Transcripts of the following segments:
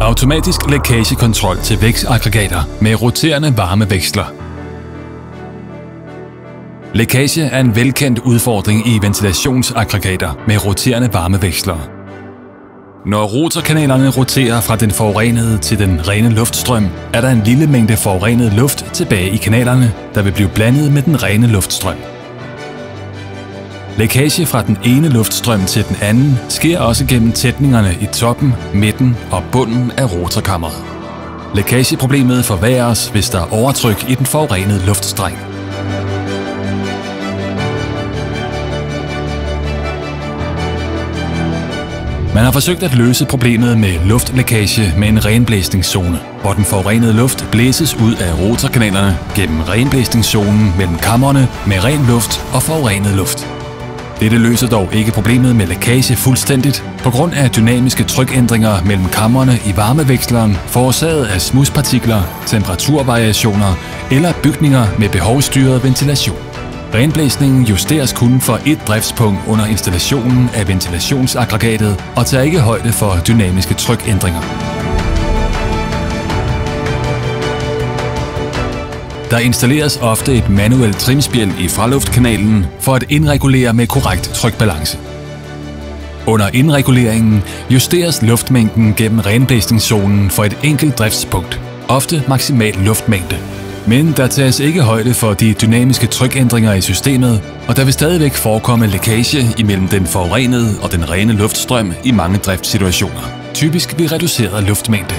Automatisk lækagekontrol til vækstaggregater med roterende varmeveksler. Lækage er en velkendt udfordring i ventilationsaggregater med roterende varmeveksler. Når rotorkanalerne roterer fra den forurenede til den rene luftstrøm, er der en lille mængde forurenet luft tilbage i kanalerne, der vil blive blandet med den rene luftstrøm. Lækage fra den ene luftstrøm til den anden sker også gennem tætningerne i toppen, midten og bunden af rotorkammeret. Lækageproblemet forværres, hvis der er overtryk i den forurenede luftstreng. Man har forsøgt at løse problemet med luftlækage med en renblæsningszone, hvor den forurenede luft blæses ud af rotorkanalerne gennem renblæsningszonen mellem kamrene med ren luft og forurenet luft. Dette løser dog ikke problemet med lækage fuldstændigt, på grund af dynamiske trykændringer mellem kamrene i varmeveksleren forårsaget af smudspartikler, temperaturvariationer eller bygninger med behovsstyret ventilation. Renblæsningen justeres kun for ét driftspunkt under installationen af ventilationsaggregatet og tager ikke højde for dynamiske trykændringer. Der installeres ofte et manuelt trimspjæld i fraluftkanalen for at indregulere med korrekt trykbalance. Under indreguleringen justeres luftmængden gennem renblæsningszonen for et enkelt driftspunkt, ofte maksimal luftmængde. Men der tages ikke højde for de dynamiske trykændringer i systemet, og der vil stadigvæk forekomme lækage imellem den forurenede og den rene luftstrøm i mange driftssituationer, typisk ved reduceret luftmængde.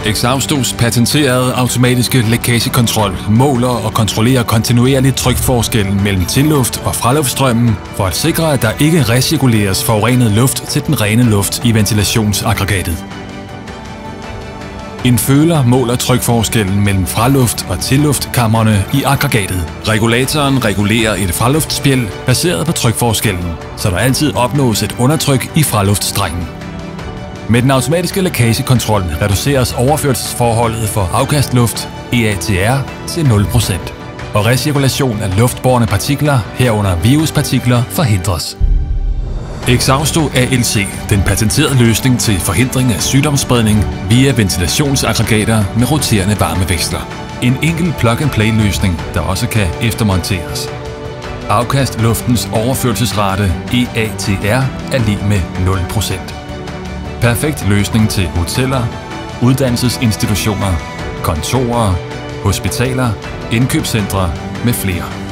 Exhaustos patenterede automatiske lækagekontrol måler og kontrollerer kontinuerligt trykforskellen mellem tilluft- og fraluftstrømmen for at sikre, at der ikke recirkuleres forurenet luft til den rene luft i ventilationsaggregatet. En føler måler trykforskellen mellem fraluft- og tilluftkamrene i aggregatet. Regulatoren regulerer et fraluftspjæld baseret på trykforskellen, så der altid opnås et undertryk i fraluftstrengen. Med den automatiske lækagekontrol reduceres overførselsforholdet for afkastluft, EATR, til 0%, og recirkulation af luftbårne partikler, herunder viruspartikler, forhindres. Exhausto ALC, den patenterede løsning til forhindring af sygdomsspredning via ventilationsaggregater med roterende varmeveksler. En enkel plug-and-play-løsning, der også kan eftermonteres. Afkastluftens overførselsrate, EATR, er lig med 0%. Perfekt løsning til hoteller, uddannelsesinstitutioner, kontorer, hospitaler, indkøbscentre med flere.